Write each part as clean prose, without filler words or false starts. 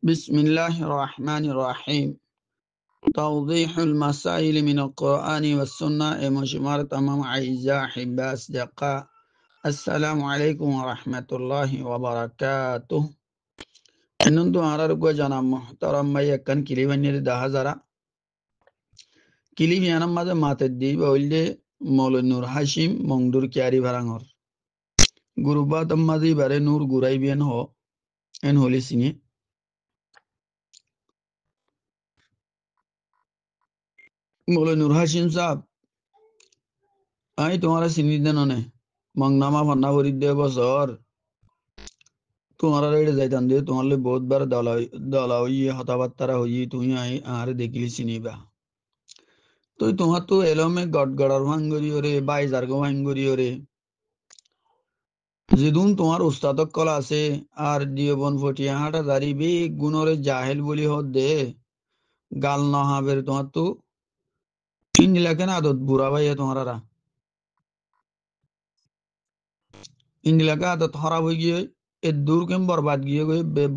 بسم الله الرحمن الرحيم. توضيح المسائل من القرآن والسنة مجمرة أمام أعزائي أحباء أصدقاء. السلام عليكم ورحمة الله وبركاته. إنتم أراركوا جنا محترم ما يكن كليبني ده هزارا كليب يانا ماذا ما تدي بقولي مول نور هاشم مندور كياري برانغور غروبات ماذا بره نور غراي بين هو إن هولي سيني مول نور هاشم صاحب आई तुम्हारा सिनी देनो ने मंगनामा फन्ना भरी दे बसर तुम्हारा रेड जाइतान दे तुम्हारे बहुत बार दलाओ ये हतावत्तरा हुई तुम्हें आई आरे देखली सिनी बा तो तुम्हार तो एलो में गड़गड़र भांगरी ओरे बाईजार को भांगरी ओरे जिदुन तुम्हार उस्ताद कला से आर दियोबन फटिया हाटा दारी भी गुनोरे जाहिल बोली हो दे गाल ना हाँ बेर तुम्हार तो इन लगे ना आदत बुरा भाई है तुम्हारा रा इन लगा आदत खराब हो गई ए दूर के बर्बाद गए गए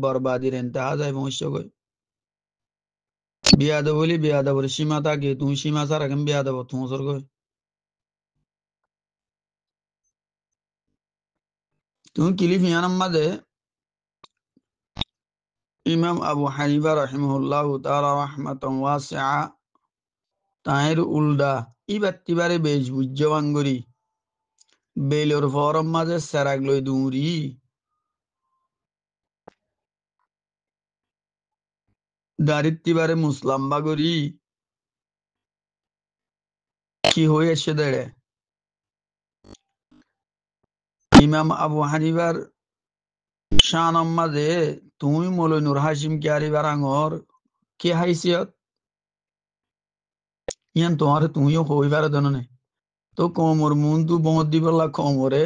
बर्बादी रेंता आ जाए पहुंच गए बियाद बोली बियाद बोली सीमा ताकि तू सीमा सारा कम बियाद बो तू सर गए तू किलिफ यानम मदे इमाम अबू हनीफा रहमहुल्लाह ताला रहमतन वासिआ ताहिर उल्दा इबत्ती बारे बेज बुज्जवांगुरी बेलोर फॉरम मदे सरागलोय दूरी दारित्ती बारे मुस्लिम बागुरी की होए शेदड़े इमाम अबू हनीफार शानम मदे तुम मोलो नूर हाशिम क्यारी बारांगोर की हैसियत यान तुम्हारे तुम्ही होई बारे दोनों तो कोमर मुन तू बहुत दी बल्ला कोमरे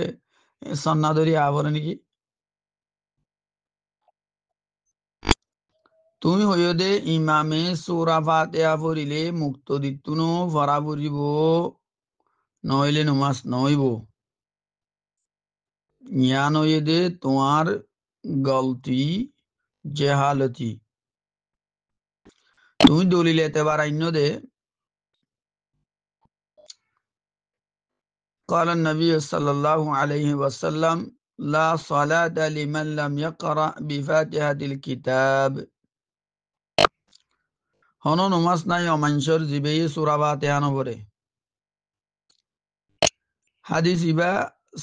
सन्नादरी आवरण की তুমি হইদে ইমামে সূরা ফাতিহা পড়িলে মুক্ত দিতুনো ফরা পড়িব নইলে নমাজ নইব জ্ঞান হইদে তোমার গলতি জেহালতি তুমি দলিল এতেবার আইন্য দে قال النبي صلى الله عليه وسلم لا صلاة لمن لم يقرأ بفاتحة الكتاب হনো নমাজ নাই অমাঞ্চর জিবে সূরা ফাতিহা নপড়ে হাদিস ইবা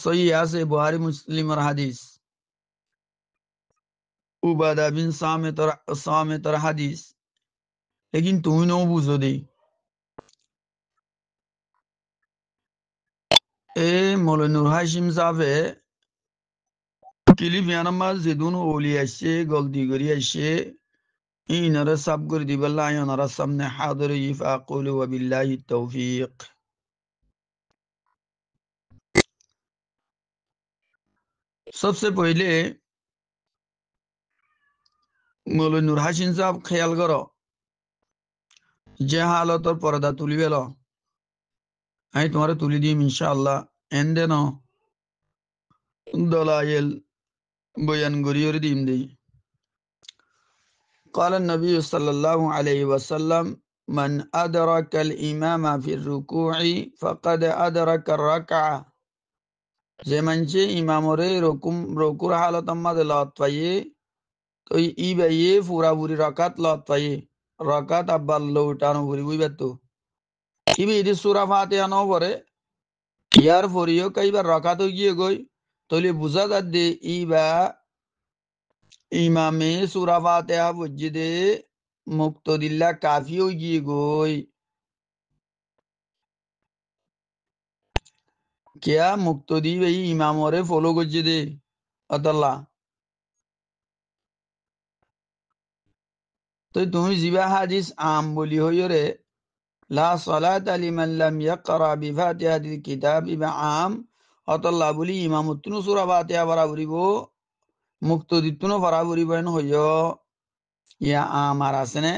সহি আছে বুখারী মুসলিমের হাদিস उबादा बिन सामितर हदीस लेकिन तू नो बुझो दे ए मौलाना हाशिम साहब किलिफ यानमा जिदुन ओली आशे गलती करी आशे इनरा सब कर दी बल्ला इनरा सामने हाजिर यफाकुल व बिल्लाहि तौफीक सबसे पहले मौलाना हाशिम साहब ख्याल करो जे हालत और पर्दा तुली बेलो आई तुम्हारे तुली दी इंशाअल्लाह एंदे नो दलाइल बयान करी और दीम दी قال النبي صلى الله عليه وسلم من أدرك الإمام في الركوع فقد أدرك الركعة زمانچه إمامره ركوع حالت أما دلات فيه تو إيبايه فورا بوري ركعت لات فيه ركعت أبال لوٹانو بوري بوي بتو إيبا إدي سورة فاتحة نو بره يار فوريو كاي بار ركعت گيه گوي تولي بوزا دي إيبا ইমামে সূরা ফাতিহা বুঝিদে মুক্তদিল্লা কাফি হই গিয়ে গই क्या মুক্তদি ভাই ইমামরে ফলো করছে দে আতাল্লাহ তো তুমি জিবা হাদিস আম বলি হইরে লা সালাতা লিমান লাম ইয়াকরা বিফাতিহাতিল কিতাব ইবা আম আতাল্লাহ বলি ইমামতুন সূরা ফাতিহা বরাবরিবো মুক্তদিতুন বরাবরিবেন হইয় ইয়া আমার আসনে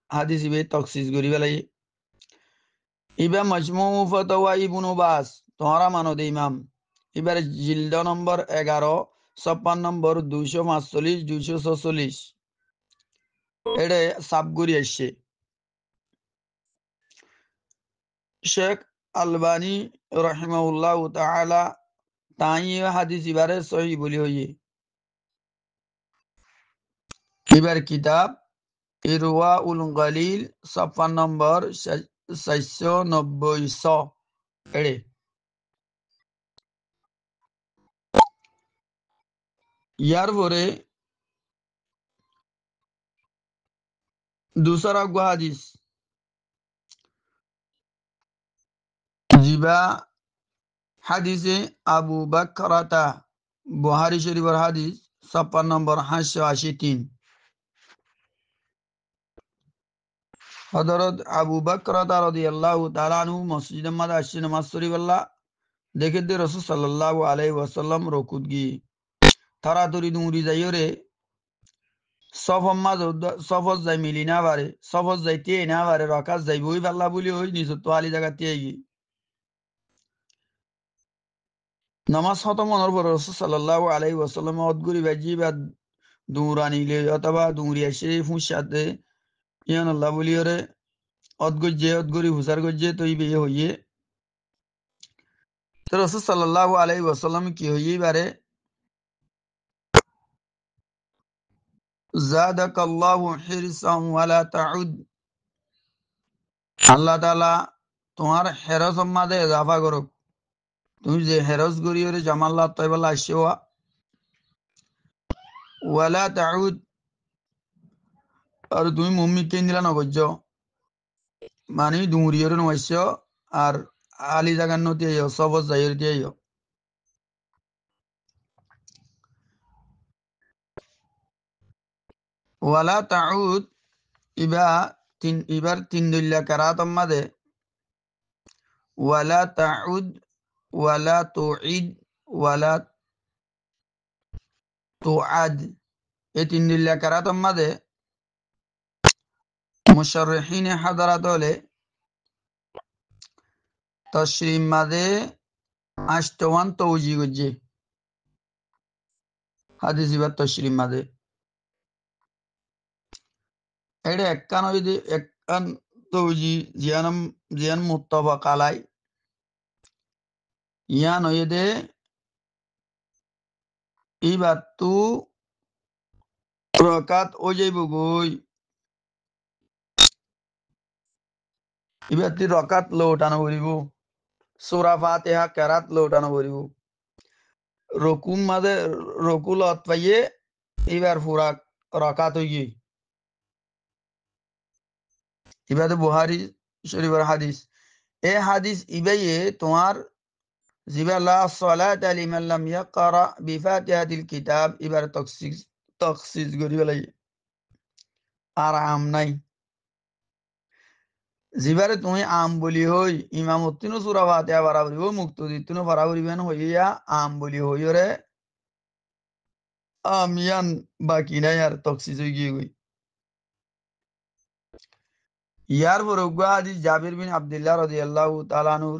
হাদিস ইবে তখসিস করি বেলাই ইবা মজমু ফতোয়া ইবনে বাস তোমরা মানো দে ইমাম এবারে জিলদ নম্বর 11 56 নম্বর 245 246 এটা সাবগুড়ি আসছে। শেখ আলবানী রহিমাউল্লাহ তাআলা তাই হাদিস ইবারে সহি বলি হইয়ে এবার কিতাব ইরওয়া উল গালিল সফা নম্বর 490 এড়ে ইয়ার পরে दूसरा गो हादिस जिबा হাদিসে আবু বাকরাতা বুহারী শরীফের হাদিস 56 নম্বর 883 হযরত আবু বাকরাতা রাদিয়াল্লাহু তাআলা আনহু মসজিদের মধ্যে আসছে নামাজ পড়িবেলা দেখে দে রাসূল সাল্লাল্লাহু আলাইহি ওয়াসাল্লাম রকুত গি তাড়াতাড়ি দৌড়ি যাইরে সফর যাই মিলি না পারে সফর যাইতে না পারে রকাত যাইবই পাল্লা বলি ওই নিজ তো আলি জায়গাতে গি নামাজ খতম হওয়ার পর রাসূল সাল্লাল্লাহু আলাইহি ওয়াসাল্লাম অদগুরি বাজি বা দৌড়ানিলে অথবা দৌড়ি এসে ফুঁসাতে ইয়ান আল্লাহ বলি ওরে অদগজ্জে অদগুরি হুসার গজ্জে তৈ বিয়ে হইয়ে তো রাসূল সাল্লাল্লাহু আলাইহি ওয়াসাল্লাম কি হইয়ে বারে জাদাকাল্লাহু হিরসান ওয়ালা তাউদ আল্লাহ তাআলা তোমার হেরস মাদে ইজাফা করুক তুমি যে হেরস গরি ওরে জামাল্লাহ তাইবাল্লাহ আসেওয়া ওয়ালা তাউদ আর তুমি মুম্মি কেন দিলা নগজ্জ মানে দৌড়ি ওরে নয়স আর আলি জাগান নতি আইও সবজ যাইর দিয়ে আইও ওয়ালা তাউদ এবার তিন দুল্লা কারাতম মাদে ওয়ালা তাউদ ওয়ালা তুঈদ ওয়ালা তুআদ এই তিন দুল্লা কারাতম মাদে মুশাররিহিন হাদারাত হলে তশরিম মাদে আষ্টওয়ান তৌজি গজ্জে হাদিস ইবার তশরিম মাদে এটা একখান হইতে একখান তৌজি জিয়ান মুত্তাফাক আলাই ইয়ান হইদে এইবার তু রকাত ও যাইব গই এবার তুই রকাত লৌটানো করিব সূরা ফাতিহা কেরাত লৌটানো করিব রকুম মাদে রকুল পাইয়ে এবার পুরা রকাত হই গই এবার বুহারি শরীফের হাদিস এই হাদিস ইবাইয়ে তোমার জিবা লা সালাতা লিমান লাম ইয়াকরা বিফাতিহাতিল কিতাব এবার তখসিস করি বেলাই আর আম নাই জিবারে তুমি আম বলি হই ইমামতিনো সূরা ফাতিহা বারাবরি ও মুক্তদিতুনো বারাবরি বেন হইয়া আম বলি হই রে আমিয়ান বাকি নাই আর তখসিস হই গিয়ে গই ইয়ার পর হাদিস জাবির বিন আব্দুল্লাহ রাদিয়াল্লাহু তাআলা আনহু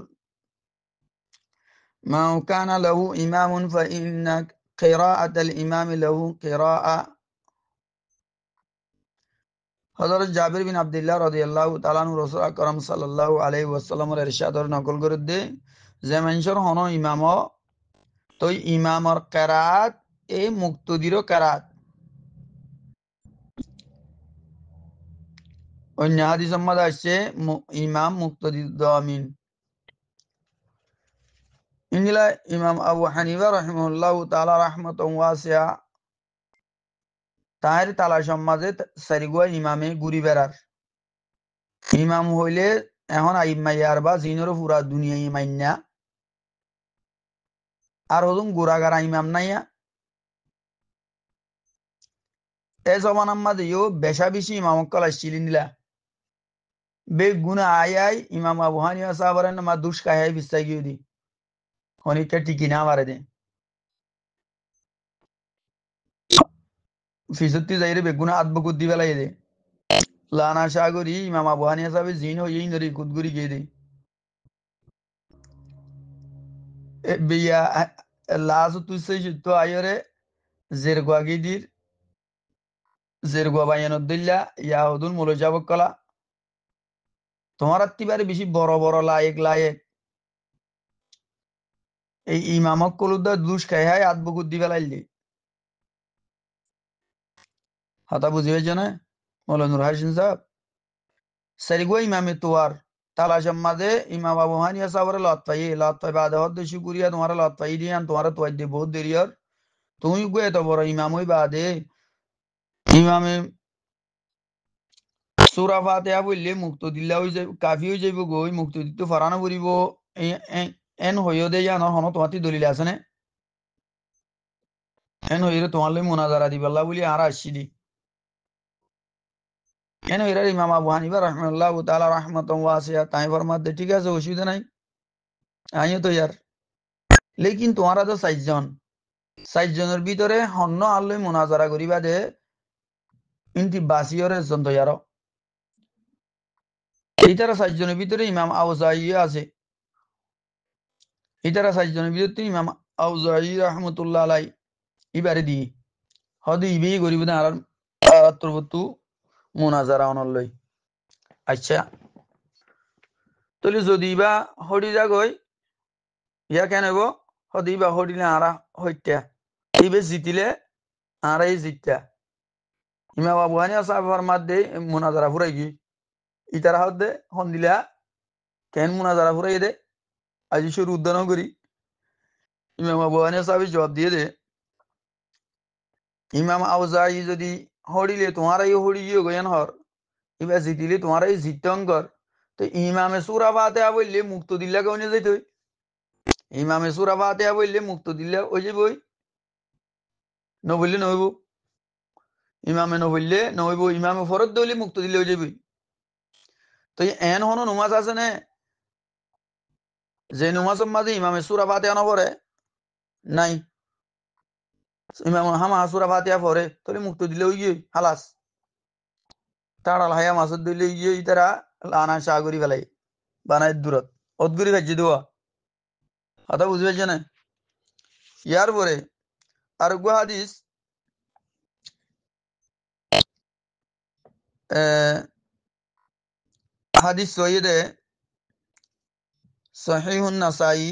মা কানা লাহু ইমামুন ফাইন্না কিরাআতাল ইমামি লাহু কিরাআ হযরত জাবির বিন আব্দুল্লাহ রাদিয়াল্লাহু তাআলা আনহু রাসূল আকরাম সাল্লাল্লাহু আলাইহি ওয়াসাল্লামের ইরশাদর নকল করে দে যে মানুষের হনো ইমাম তো ইমামর কিরাআত এ মুক্তদিরও কিরাআত অন্য হাদিসের মধ্যে আসছে ইমাম মুক্তদির দামিন ইংলা ইমাম আবু হানিফা রাহিমাহুল্লাহু তাআলা রাহমাতুন ওয়াসিআ তার তালাশ মাঝে সারিগুয়া ইমামে ঘুরি বেড়ার ইমাম হইলে এখন আইমাইয়ার বা জিনের পুরা দুনিয়া ইমাইন্যা আর হদুম গুড়াগারা ইমাম নাইয়া এ জমানার মাঝে বেশা বেশি ইমাম কলা শিলিনিলা বে গুনা আয় ইমাম আবু হানিফা সাহাবার মা দুষ কাহাই বিস্তাই গিয়ে দি হনিকা টিকি না মারে দে ফিসত্তি যাইরে বেগুনা আত্মকুদ দি বেলাই দে লানা সাগরি ইমাম আবু হানিফা সাহেব জিন হই নরি কুদগুরি গিয়ে দে বিয়া লাস তুই তো আয়রে জের গোয়াগিদির জেরগো বাইয়ানুদ্দিল্লা ইয়াহুদুল মুলজাবক কলা তোমার আত্মিবারে বেশি বড় বড় লায়েক লায়েক এই ইমামক কলুদ্দা দুষ খাই হাই আদবকুদ দি ফেলাইলি হাতা বুঝি হয়েছে না মৌলানুর হাসিন সাহেব সারিগো ইমামে তোয়ার তালাশম মাঝে ইমাম আবু হানিয়া সাবরে লত পাই বাদে হদ শুকুরিয়া তোমার লত পাই দিয়ান তোমার তোয়াই দিয়ে বহুত দেরিয়র তুমি গো এত বড় ইমাম হই বাদে ইমামে সূরা ফাতিহা বললে মুক্ত দিল্লা হই যাইব কাফি হই যাইব গই মুক্ত দিতে ফরানো করিব এন হইও দে জানো হন তোমাতি দলিল আছে না এন হইরে তোমার লই মুনাজারা দিবাল্লা বলি আর আসছি দি এন হইরে ইমাম আবু হানিফা রাহমাতুল্লাহ তাআলা রাহমাতুন ওয়াসিয়া তাই ফরমাত দে ঠিক আছে অসুবিধা নাই আইও তো ইয়ার লেকিন তোমারা তো 4 জনের ভিতরে হন্ন আল্লই মুনাজারা করিবা দে ইনতি বাসিয়রে জন্ত ইয়ার এইটারা 4 জনের ভিতরে ইমাম আউজাই আছে ইতারা 4 জনের ভিতরে ইমাম আউজাই রাহমাতুল্লাহ আলাই ইবারে দি হদি ইবি গরিব না আর আত্রবতু মুনাজারা অনলই আচ্ছা তলি যদি বা হডি যাগই ইয়া কেন গো হদি বা হডিলে আরা হইতা ইবে জিতিলে আরাই জিততা ইমাম আবু হানিফা সাহেব ফরমাত দে মুনাজারা ফুরাই গি ইতারা হদে হন দিলা কেন মুনাজারা ফুরাই দে আজি শুরু উদ্যান করি ইমাম আবু হানিফা সাহেব জবাব দিয়ে দে ইমাম আউজাই যদি হড়িলে তোমারাই হড়ি গিয়ে গয়ান হর এবার জিতিলে তোমারাই জিতঙ্কর তো ইমামে সুরা ফাতিহা বললে মুক্ত দিল্লা কেউ যাইতে ইমামে সুরা ফাতিহা বললে মুক্ত দিল্লা ওই যে বই নবললে নইব ইমামে নবললে নইব ইমামে ফরত দইলে মুক্ত দিল্লে ওই যে বই তো এন হনো নুমাজ আছে না যে নুমাজের মাঝে ইমামে সুরা ফাতিহা নপড়ে নাই ইমাম হামা সুরা ফাতিহা পড়ে তাহলে মুক্ত দিলে ওই গিয়ে হালাস তাড়াল হায়া মাসুদ দিলে গিয়ে তারা লানা সাগরি ফেলাই বানায় দূরত অদগুরি ভাজ্যে দেওয়া কথা বুঝতে পারছে না ইয়ার পরে আর গো হাদিস হাদিস সৈয়দে সহিহুন নাসাই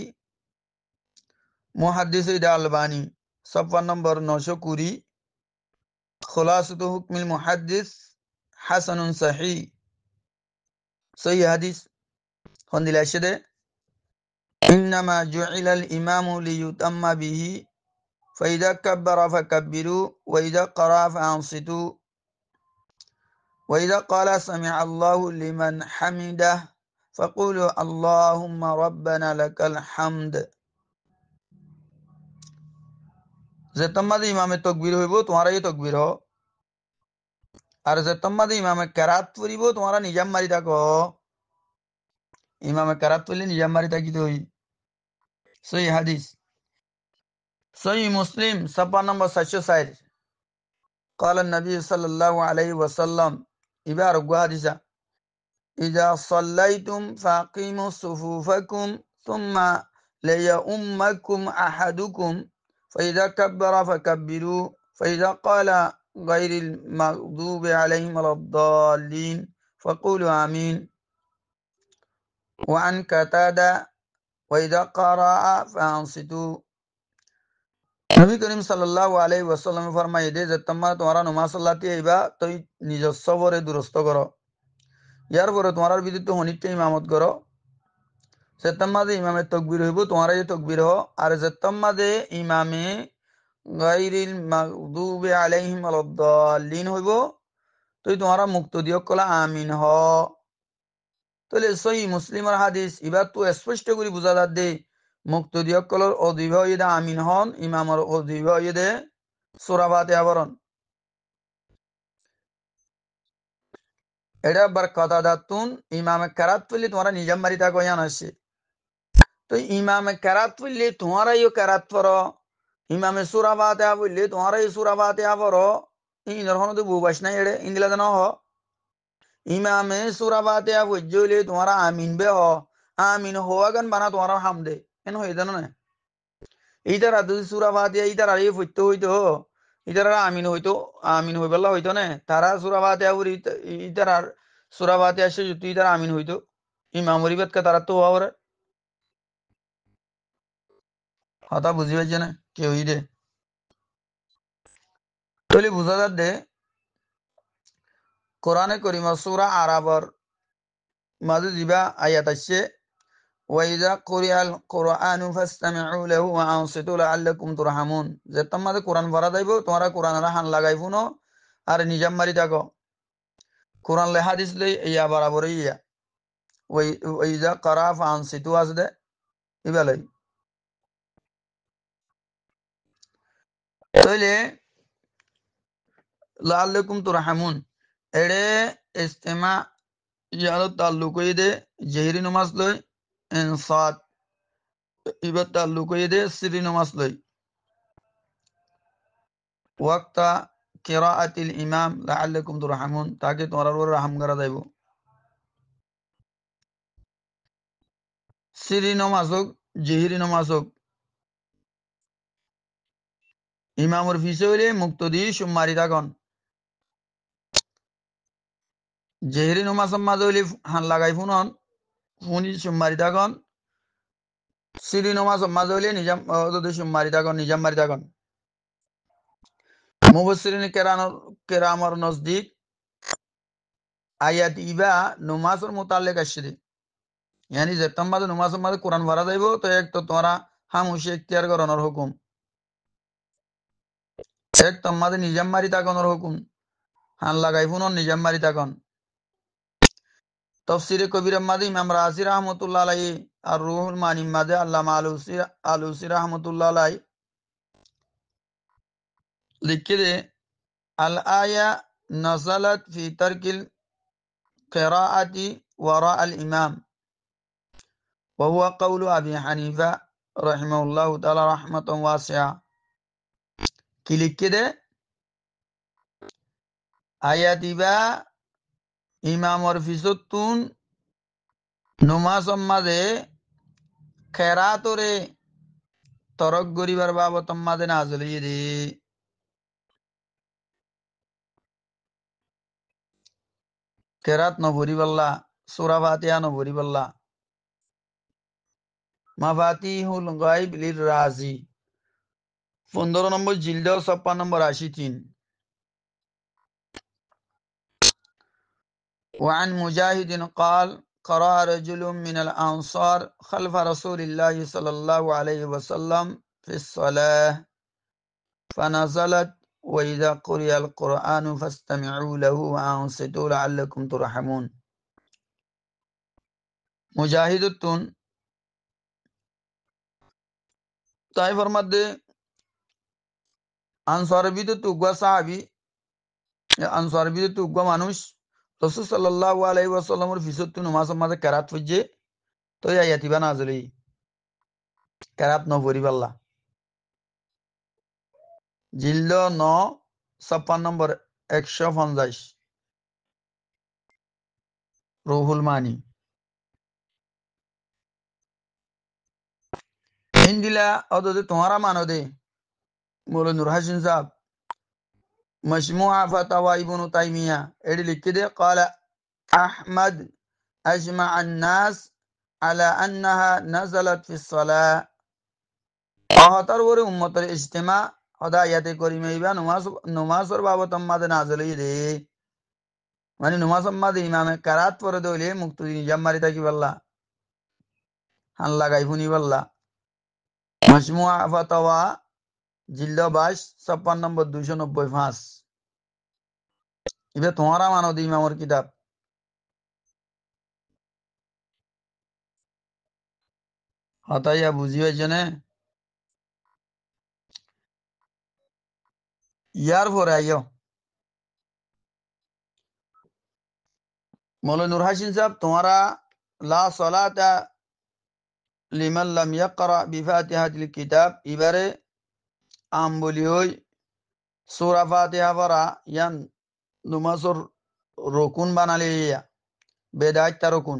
মুহাদ্দিস আলবানী 56 নম্বর 920 খুলাসাতু হুকমিল মুহাদ্দিস হাসানুন সহি সহি হাদিস হন্দিলা সেদে ইন্নামা জুইলাল ইমামু লিয়ুতাম্মা বিহি ফাইদা কাব্বারা ফাকাব্বিরু ওয়া ইযা ক্বারা ফাআনসিতু ওয়া ইযা ক্বালা সামিআ আল্লাহু লিমান হামিদাহ ফাকুলু আল্লাহুম্মা রাব্বানা লাকাল হামদ যে তোমাদের ইমামে তাকবীর হইব তোমারাই তাকবীর হ আর যে তোমাদের ইমামে কেরাত পড়িব তোমরা নিজাম মারি থাকো ইমামে কেরাত পড়লে নিজাম মারি থাকি তো সহি হাদিস সহি মুসলিম 56 নম্বর 760 قال النبي صلى الله عليه وسلم ইবার গো হাদিসা إذا صليتم فأقيموا صفوفكم ثم ليؤمكم أحدكم فإذا كبر فكبروا فإذا قال غير المغضوب عليهم ولا الضالين فقولوا آمين وعن قتادة وإذا قرأ فأنصتوا নবী করিম সাল্লাল্লাহু আলাইহি ওয়াসাল্লাম ফরমায় দে যে তোমরা নামাজ সাল্লাতি আইবা তুই নিজস্ব বরে দুরস্ত করো ইয়ার পরে তোমার বিদ্যুৎ হনিতে ইমামত করো সেতম্মাদে ইমামে তকবীর হইব তোমার এই তকবীর হ আর সেতম্মাদে ইমামে গায়রিল মাগদুবি আলাইহিম ওয়ালাদ-দাল্লিন হইব তুই তোমারা মুক্ত দিও কলা আমিন হ তাহলে সহি মুসলিমের হাদিস এবার তো স্পষ্ট করে বুঝা যাত দে মুক্ত দিও কলর অধিভয়দে আমিন হন ইমামর অধিভয়দে সূরা ফাতিহা পড়ন এটা বার কথা দাতুন ইমামে কেরাত পড়লে তোমরা নিজাম মারি থাকো ইয়ান আসছে তো ইমামে কেরাত পড়লে তোমারাইও কেরাত পড়ো ইমামে সূরা ফাতিহা পড়লে তোমারাই সূরা ফাতিহা পড়ো ইনর হন তো বুবাস নাই এড়ে ইন্দিলা দেন হ ইমামে সূরা ফাতিহা পড়লে তোমরা আমিন বে হ আমিন হওয়া গান বানা তোমরা হামদে এন হয়ে জানো না এইটার যদি সূরা ফাতিহা এইটার আর পড়তে হইতো ইতারা আমিন হইবেলা হইতো না তারা সূরা ফাতিহা পড়ি ইতারা সূরা ফাতিহা শেষ হইতো ইতারা আমিন হইতো ইমামরি বেদকা তারা তো হওয়ার কথা বুঝি পাইছে না কেউ দে তাহলে বুঝা যাচ্ছে কোরআনে করিম সূরা আরাবর মাঝে দিবা আয়াত আছে ওয়াইদা কুরিআল কুরআনু ফাসতামিউ লাহু ওয়া আনসিতু লাআল্লাকুম তুরহামুন যে তোমাদের কোরআন পড়া যাইব তোমরা কোরআনের হান লাগাইবো না আর নিজাম মারি থাকো কোরআন লে হাদিস লে ইয়া বরাবর ইয়া ওয়াইদা কারা ফানসিতু আসদে ইবালাই তাইলে লাআল্লাকুম তুরহামুন এড়ে ইস্তেমা ইয়ার তাল্লুক দে জেহরি নমাজ লই ইনসাত ইবার তাল্লুক দে সিরি নমাজ লই ওয়াক্তা কিরাআতিল ইমাম লাআল্লাকুম তুরহামুন তাকে তোমার উপর রহম করা যাইব সিরি নমাজ হোক জেহরি নমাজ হোক ইমামর ফিসে হইলে মুক্তদি সুম্মারি থাকন জেহরি নমাজ মাঝ হইলে হান লাগাই ফুনন ফুনি সুম্মারি থাকন সিরি নমাজ মাঝ হইলে নিজাম সুম্মারি থাকন নিজাম মারি থাকন মুবসসিরিন কেরামর নজদিক আয়াত ইবা নমাজের মোতালেক আসছে यानी যেতাম মাঝে নমাজের মাঝে কোরআন ভরা যাইব তো এক তো তোমরা খামোশি ইখতিয়ার করানোর হুকুম এক তোমাদের নিজাম মারি তাকনের হুকুম হান লাগাই ফুনন নিজাম মারি তাকন তফসিরে কবির মাদে ইমাম রাজি রহমতুল্লাহ আলাই আর রুহুল মানি মাদে আল্লামা আলুসি রহমতুল্লাহ আলাই লিখে দে আল আয়া নজলত ফি তরকিল কিরাআতি ওয়ারা আল ইমাম وهو قول أبي حنيفة رحمه الله تعالى رحمة واسعة কি লিখে দে আয়াত ইবা ইমামর ফিসতুন নমাজ মাঝে খেরাতরে তরক গরিবার বাবত মাঝে নাজল রে কেরাত নভরি বল্লা সূরা ফাতিহা নভরি বল্লা মাফাতিহুল গায়ব লির রাজি 15 নম্বর জিলদ 56 নম্বর 83 وعن مجاهد قال قرأ رجل من الأنصار خلف رسول الله صلى الله عليه وسلم في الصلاة فنزلت وإذا قرئ القرآن فاستمعوا له وأنصتوا لعلكم ترحمون মুজাহিদ তাই ফরমাদে আনসার বিদে তুগা সাহাবি আনসার বিদে তুগা মানুষ রাসূল সাল্লাল্লাহু আলাইহি ওয়াসাল্লামের ফিসত নামাজ মাঝে কেরাত ফুজে তো আয়াতিবা নাজলি কেরাত ন পরিবাল্লা জিল্দ 9 56 নম্বর 150 রুহুল মানি হিন্দিলা অদে তোমারা মানো দে মৌলানা নূর হাসিন সাহেব مجموعة فتاوى ابن تيمية اللي كده قال أحمد أجمع الناس على أنها نزلت في الصلاة أهتر وري أمة الاجتماع هداية كريمة يبقى نماز بابا ماذا نازل يدي মানে নমাজ মাঝে ইমামে কারাত পরে দইলে মুক্তি নিজাম মারি থাকি বললা হান লাগাই ফুনি বললা মজমুআ ফাতাওয়া জিল্দ 22 56 নম্বর 295 এবার তোমারা মানো দি ইমামর কিতাব হতাইয়া বুঝি হয়েছে না ইয়ার পরে আইও মৌলানা নূর হাসিন সাহেব তোমারা লা সালাতা লিমান লাম ইয়াকরা বিফাতিহাতিল কিতাব এবারে আম বলি হই সূরা ফাতিহা পড়া ইয়ান নমাজের রকুন বানালে ইয়া বেদায়ত রকুন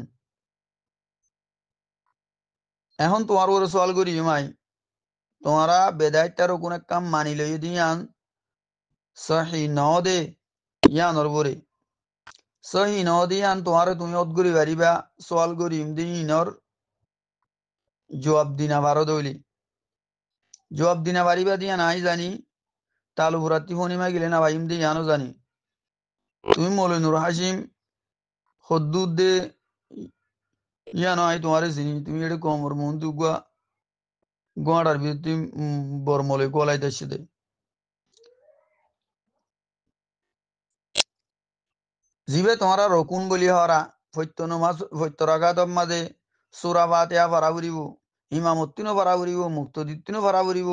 এখন তোমার উপরে সওয়াল করি মাই তোমরা বেদায়ত রকুন এক কাম মানি লই দিয়ান সহি নদে ইয়ানর বরে সহি নদে ইয়ান তোমারে তুমি অদগুরি পারিবা সোয়াল করি ইমদি ইনর জবাব দিনা বারো দইলি জবাব দিনা পারিবা দিয়া নাই জানি তালু ভরাতি ফনিমা গেলে না ভাই ইমদি ইয়ানো জানি তুমি মৌলাই নুর হাসিম হদ্দুদ দে ইয়া নয় তোমারে চিনি তুমি এটা কমর মন দুগুয়া গোয়াড়ার ভিতরে তুমি বরমলে গোলাইতেছে দে জিবে তোমারা রকুন বলি হরা ফৈত্য নমাজ ফৈত্য রাগাতম মাঝে সুরা বাতিয়া ভাড়া ফুরিব ইমামত্তিনও ভাড়া ফুরিব মুক্ত দিত্তিনও ভাড়া ফুরিব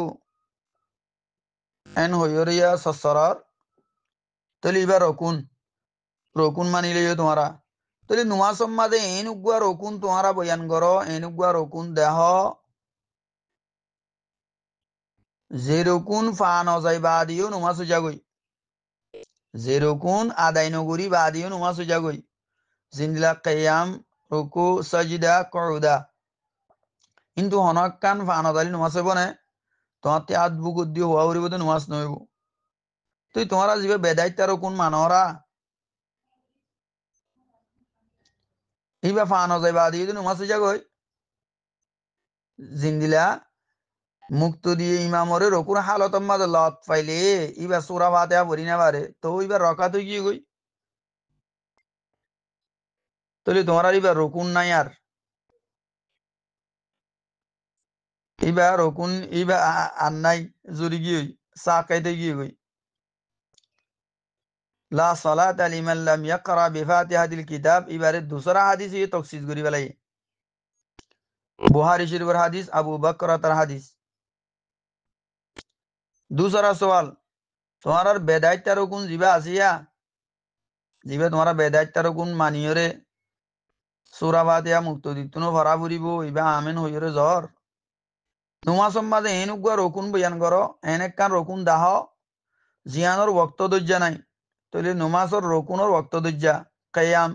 এন হইয়া সসরার তাহলে এবার রকুন রকুন মানিলে তোমারা তাহলে নুমাসম মাঝে এন উগুয়া রকুন তোমারা বয়ান করো এন উগুয়া রকুন দেহ যে রকুন ফান অজাই বা দিও নুমাস যাগই যে রকুন আদায় নগরী বা দিও নুমাস যাগই জিন্দিলা কায়াম রুকু সাজিদা কউদা কিন্তু হনকান ফান অজালি নুমাস হইব না তোমার তে আদ বুকুত দিয়ে হওয়া উড়িব তো নুমাস নইব তুই তোমারা যিবে বেদায়িত রকুন মানরা ইবা ফান অজাই বা দিও নুমাস যাগই জিন্দিলা মুক্ত দিয়ে ইমামরে রকুর হালতম মাঝে লত পাইলে ইবা সুরা বাতে ভরি না পারে তো এবার রকা তুই কি গই তাহলে তোমার এবার রকুন নাই আর এবার রকুন এবার আর নাই জুরি গিয়ে চা খাইতে গিয়ে গই লা সালাত লিমান লাম ইয়াকরা বিফাতিহাতিল কিতাব এবারে দুসরা হাদিস ये তখসিস করি বেলাই বুহারী শরীফের হাদিস আবু বকর তার হাদিস दूसरा सवाल তোমার বেদায়িত রকুন জিবা আসিয়া জিবে তোমার বেদায়িত রকুন মানিয়রে সূরা ফাতিহা মুক্ত দিতুনো ভরা ফুরিব ইবা আমেন হইরে জ্বর নুমাজ সম্বাদে এনুগুয়া রকুন বয়ান করো এনেকান রকুন দাহ জিয়ানোর বক্ত দজ্জা নাই তাহলে নুমাজর রকুনর বক্ত দজ্জা কায়াম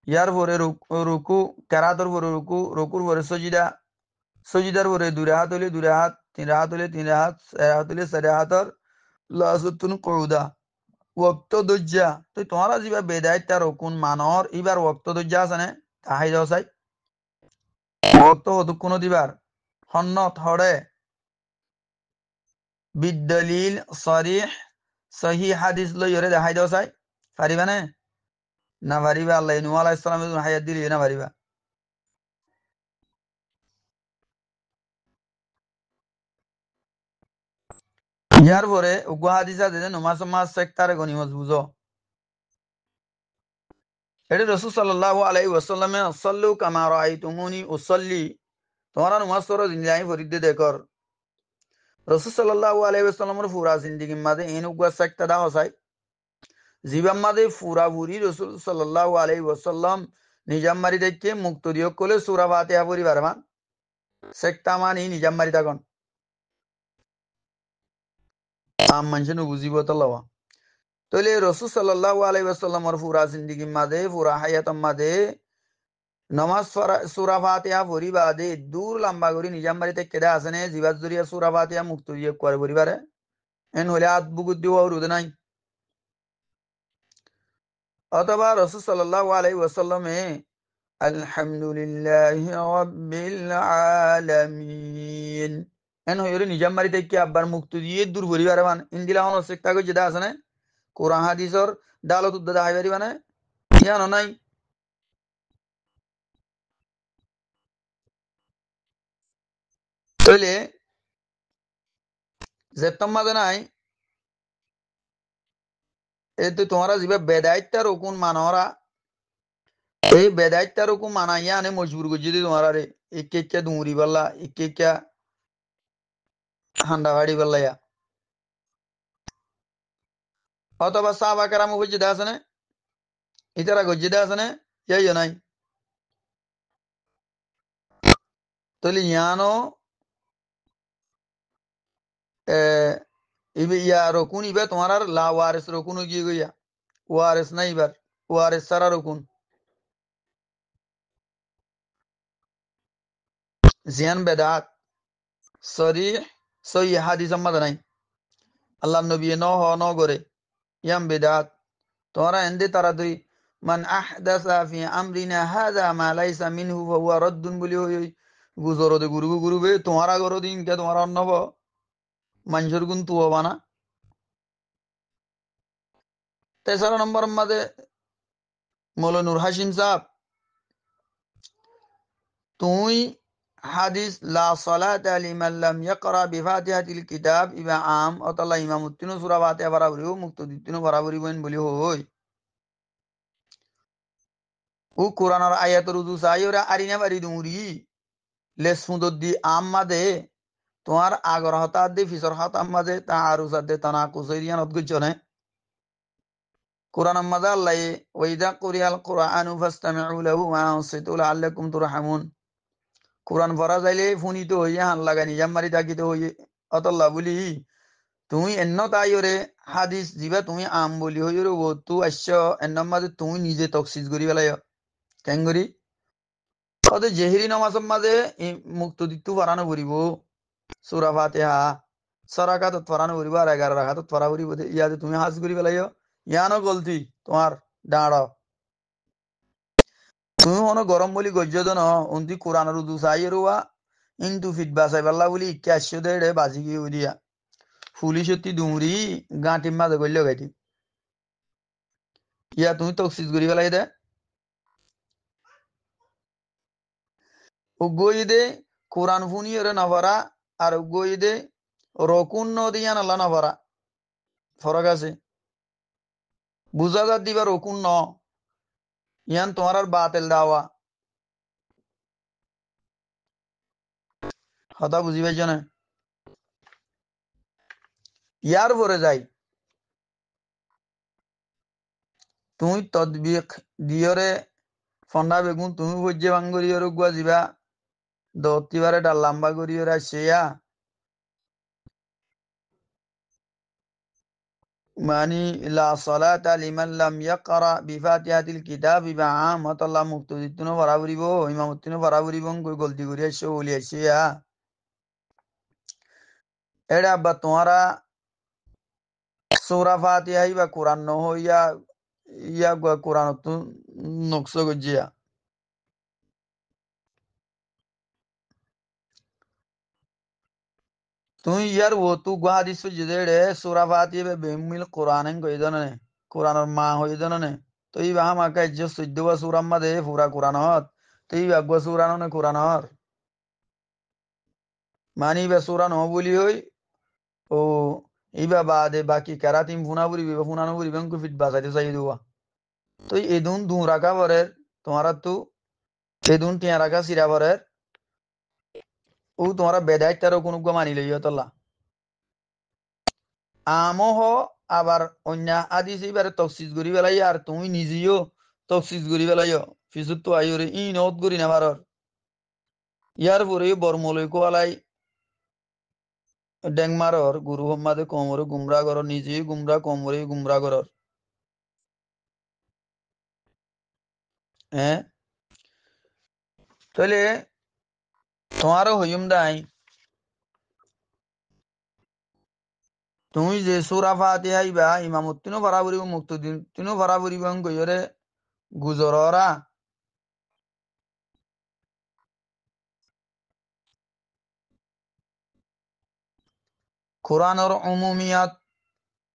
ইয়ার পরে রুকু কেরাতর পরে রুকু রকুর পরে সজিদা সজিদার পরে দুই রাহাত হলে দুই রাহাত তিন রাহাত হলে তিন রাহাত চার রাহাত হলে চার রাহাতর লাসুতুন কউদা ওক্ত দজ্জা তো তোমারা যিবা বেদায়ত তার রকুন মানর ইবার ওক্ত দজ্জা আছে না তাহাই যাও চাই ওক্ত হতুক দিবার হন্নত হড়ে বিদলিল সরিহ সহি হাদিস লই ওরে দেখাই দাও চাই পারিবা না না পারিবা আল্লাহ নূহ আলাইহিস সালামের হায়াত দিলি না পারিবা ইয়ার পরে উগ্র হাদিস আছে যে নমাজ সমাজ সেক্তারে গনিমত বুঝো এটি রাসূল সাল্লাল্লাহু আলাইহি ওয়াসাল্লামে সাল্লু কামা রাআইতুমুনি উসাল্লি তোমরা নমাজ পড়ো জিন্দাই ফরিদে দেখর রাসূল সাল্লাল্লাহু আলাইহি ওয়াসাল্লামের পুরা জিন্দেগি মাঝে এন উগ্র সেক্তা দা হসাই জীবন মাঝে পুরা পুরি রাসূল সাল্লাল্লাহু আলাইহি ওয়াসাল্লাম নিজাম মারি দেখে মুক্ত দিও কোলে সূরা ফাতিহা পড়ি বারমান সেক্তা মানি নিজাম মারি তখন আম মানুষের বুঝিব তো লওয়া তাহলে রাসূল সাল্লাল্লাহু আলাইহি ওয়াসাল্লামের পুরা জিন্দেগি মাঝে পুরা হায়াতম মাঝে নমাজ সূরা ফাতিহা পড়ি বাদে দূর লম্বা করে নিজাম মারি থেকে কেডা আসেনে জিবাত জরিয়া সূরা ফাতিহা মুক্ত দিয়ে করে পরিবারে এন হলে আত বুগুদ দিও আর নাই অথবা রাসূল সাল্লাল্লাহু আলাইহি ওয়াসাল্লামে আলহামদুলিল্লাহি রাব্বিল আলামিন এন হইরে নিজাম মারি থেকে আব্বার মুক্ত দিয়ে দূর পরিবারে মান ইন্দিলা হন সেক্তা কই যেটা আছে না কোরআন হাদিসর ডালত উদ্দা হাই পারিবা না ইয়ানো নাই তাইলে জেপ্তম মাঝে নাই এই তো তোমরা যিবা বেদায়িত্তা রকুন মানরা এই বেদায়িত্তা রকুন মানাইয়া আনে মজবুর করছি তোমরা রে একে একে দুমুরি পাল্লা একে একে হান্ডা বাড়ি পাল্লাইয়া অথবা সাহাবা কেরাম গজ্জিদা আছে না ইতারা গজ্জিদা আছে না ইয়াইও নাই তাহলে ইয়ানো ইবে ইয়া রকুন ইবে তোমার লা ওয়ারিস রকুন গিয়ে গইয়া ওয়ারিস নাই এবার ওয়ারিস সারা রকুন জিয়ান বেদাত সরি সই হাদিস আম্মাদ নাই আল্লাহ নবী ন করে ইয়াম বেদাত তোমরা এন্দে তাড়াতাড়ি মান আহদাসা ফি আমরিনা হাযা মা লাইসা মিনহু ফাহুয়া রাদ্দুন বলি হই গুজরদে গুরুবে তোমারা গরো দিন কে তোমার অন্নব মানুষের গুণ তু বানা 13 নম্বর মাঝে মৌলানা নূর হাশিম সাহেব তুই হাদিস লা সালাতা লিমান লাম ইয়াকরা বিফাতিহাতিল কিতাব ইবা আম অতাল্লা ইমাম উত্তিনো সূরা ফাতিহা বরাবরিও মুক্তদিত্তিনো বরাবরি বইন বলি হই ও কোরআনের আয়াতের উদু সাইরা আরিনা বারি দুমুরি লেস ফুদদ্দি আম মাদে তোমার আগর হতাত দি ফিসর হতাম মাঝে তা আরু সাদে তানা কুসাইরিয়ান অদ্গুজনে কোরআন মাদে আল্লাহ ওয়াইদা কুরিয়াল কুরআনু ফাসতামিউ লাহু ওয়া আনসিতু লাআল্লাকুম তুরহামুন কোরআন পড়া যাইলে ফুনিতে হইয়া হান লাগা নিজাম মারি থাকিতে হইয়ে অতল্লা বলি তুমি এন্ন তাইরে হাদিস দিবা তুমি আম বলি হইরে ও তু আশ্য এন্ন মাঝে তুমি নিজে তকসিস করি বেলায় কেন করি কত জেহেরি নামাজের মাঝে মুক্ত দিতু পারানো করিব সূরা ফাতিহা সরাকাত পড়ানো করিব আর 11 রাকাত পড়া করিব ইয়াতে তুমি হাজ করি বেলায় ইয়ানো গলতি তোমার দাঁড় তুমি মনে গরম বলি গজ্য ন উন্তি কোরআনের উদু সাইয়েরুয়া ইন্তু ফিট বাসাই পাল্লা বলি ইকে আসছে দেড়ে বাজি গিয়ে উদিয়া ফুলি সত্যি দুমরি গাঁটির মাঝে গল্য গাইতি ইয়া তুমি তকসিস করি পেলাই দে উগ্গইদে কোরআন ফুনিয়রে নভরা আর উগ্গইদে রকুন নদিয়া নাল্লা নভরা ফরক আছে বুঝা যার দিবা রকুন ন ইয়ান তোমার আর বাতেল দাওয়া হতা বুঝি পাইছ না ইয়ার পরে যাই তুমি তদবিক দিয়রে ফন্ডা বেগুন তুমি বজ্জে বাঙ্গরিয়র গুয়া যাবা দত্তিবারে ডাল লাম্বা করিয়র আসিয়া মানি লা সালাতা লিমান লাম ইয়াকরা বিফাতিহাতিল কিতাব ইবা আম হতাল্লাহ মুক্তদিত্তুনো বরাবরিব ইমামুত্তিনো বরাবরিব কই গলতি করি আসছে বলি আসিয়া এড়ে আব্বা তোমারা সূরা ফাতিহা বা কোরআন ন হইয়া ইয়া কোরআন তো নকশ গজিয়া তুই ইয়ার ও তু গুহা দিস যেড়ে সূরা ফাতিহা বে বেমিল কোরআন কই দনে কোরআনের মা হই দনে তো ই বাহা মাকা যে 14 সূরা মাদে পুরা কোরআনত তুই বাগবা সূরা নে কোরআনর মানি বে সূরা ন বলি হই ও ইবা বাদে বাকি কারাতিম ফুনাবুরি বে ফুনানবুরি বেঙ্কু ফিট বাসাইতে চাই দুয়া তুই এদুন দু রাখা বরের তোমারা তু এদুন টিয়া রাখা সিরা বরের ও তোমারা বেদায়ত তারও কোনো মানি লইয়া তল্লা আমহ আবার অন্য আদিস এবারে তফসিস করি বেলাই আর তুমি নিজেও তফসিস করি বেলাইও ফিসুত তো আইরে ই নত করি না ভারর ইয়ার পরে বর্মলৈ কোয়ালাই ডেংমারর গুরু হম্মাদে কোমরে গুমরা করর নিজেই গুমরা কোমরে গুমরা করর হ্যাঁ তাহলে তোমারও হইম দাই তুমি যে সূরা ফাতিহা ইবা ইমামুত্তিনো বরাবরি মুক্তদিন তিনো বরাবরি বং কইরে গুজররা কোরআনর উমুমিয়াত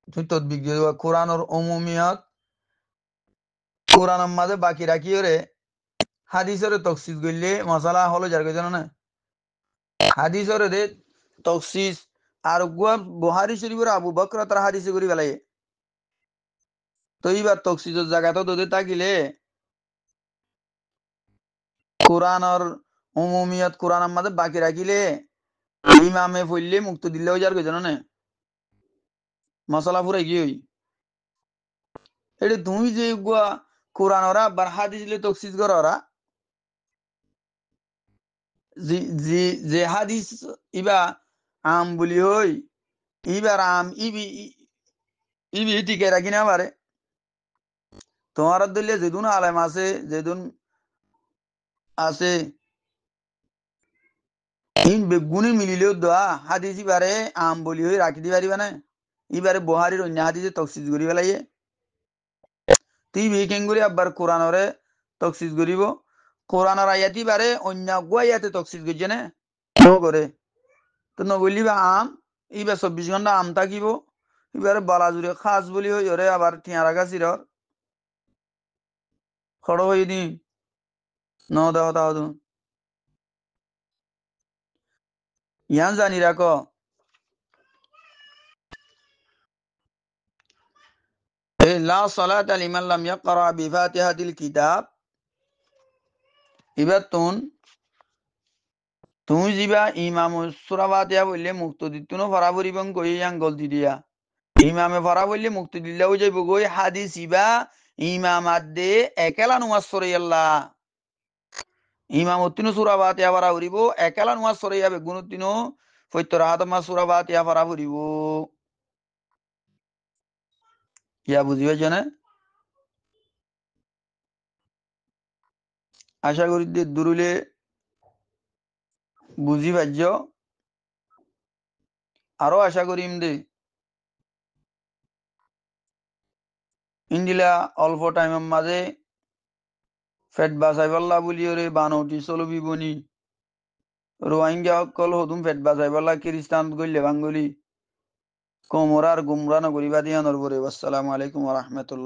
তুই তদবিক দিয়ে দিবা কোরআনর উমুমিয়াত কোরআনের মাঝে বাকি রাখিওরে হাদিসরে তকসিস করলে মশালা হলো যার কইজন না হাদিসরে দে তকসিস আর গুয়া বুহারি শরীফের আবু বকর তার হাদিসে করি বেলাই তো এইবার তকসিসের জায়গা তো দে তাকিলে কোরআনর উমুমিয়াত কোরআনের মাঝে বাকি রাখিলে ইমামে ফইলে মুক্ত দিলেও যার কইজন না মশলা ফুরাই কি হই এটি তুমি যে গুয়া কোরআন ওরা বার হাদিস দিলে তকসিস কর ওরা যে হাদিস ইবা আম বলি হই ইবার আম ইবি ইবি টিকে রাখি না পারে তোমার দিলে যেদুন আলেম আছে যেদুন আছে ইন বেগুনি মিলিলেও দোয়া হাদিস ইবারে আম বলি হই রাখি দি পারিবা না ইবারে বুহারির অন্য হাদিসে তফসিস করি পেলাইয়ে তুই বিকেন করি আবার কোরআনরে তফসিস করিব কোরআনের আয়াতি বারে অন্য গুয়াইয়াতে তফসিস করছে না করে তো নগলিবা আম ইবার 24 ঘন্টা আম থাকিব এবারে বালাজুরে খাস বলি হই ওরে আবার টিয়ারা গাছির খড় হয়ে দি ন দেহ তাহলে ইয়ান জানি রাখ লা সালাতা লিমান লাম ইয়াকরা বিফাতিহাতিল কিতাব এবার তুমি যিবা ইমাম সূরা ফাতিহা বললে মুক্ত দিতুনো ফরা পরিবং কই ইয়াং গলতি দিয়া ইমামে ফরা বললে মুক্তি দিল্লাও যাইব গই হাদিস ইবা ইমাম আদে একেলা নুমাজ পড়ে আল্লাহ ইমাম উত্তিনো সূরা ফাতিহা ফরা পড়িব একেলা নুমাজ পড়ে যাবে গুণুত্তিনো ফৈতর হাতমা সূরা ফাতিহা ফরা পড়িব ইয়া বুঝিবে জানে আশা করি দুরুলে বুঝি পাইজ আরো আশা করিম দে ইন্দিলা অল্প টাইমের মাঝে ফেট বাসাই পাল্লা বলি ওরে বানৌটি চলবি বনি রোহিঙ্গা সকল হতুম ফেট বাসাই পাল্লা খ্রিস্টান গইলে বাঙ্গুলি কোমরার গুমরা নগরী বাদিয়ানোর পরে আসসালামু আলাইকুম ওয়া রাহমাতুল্লাহ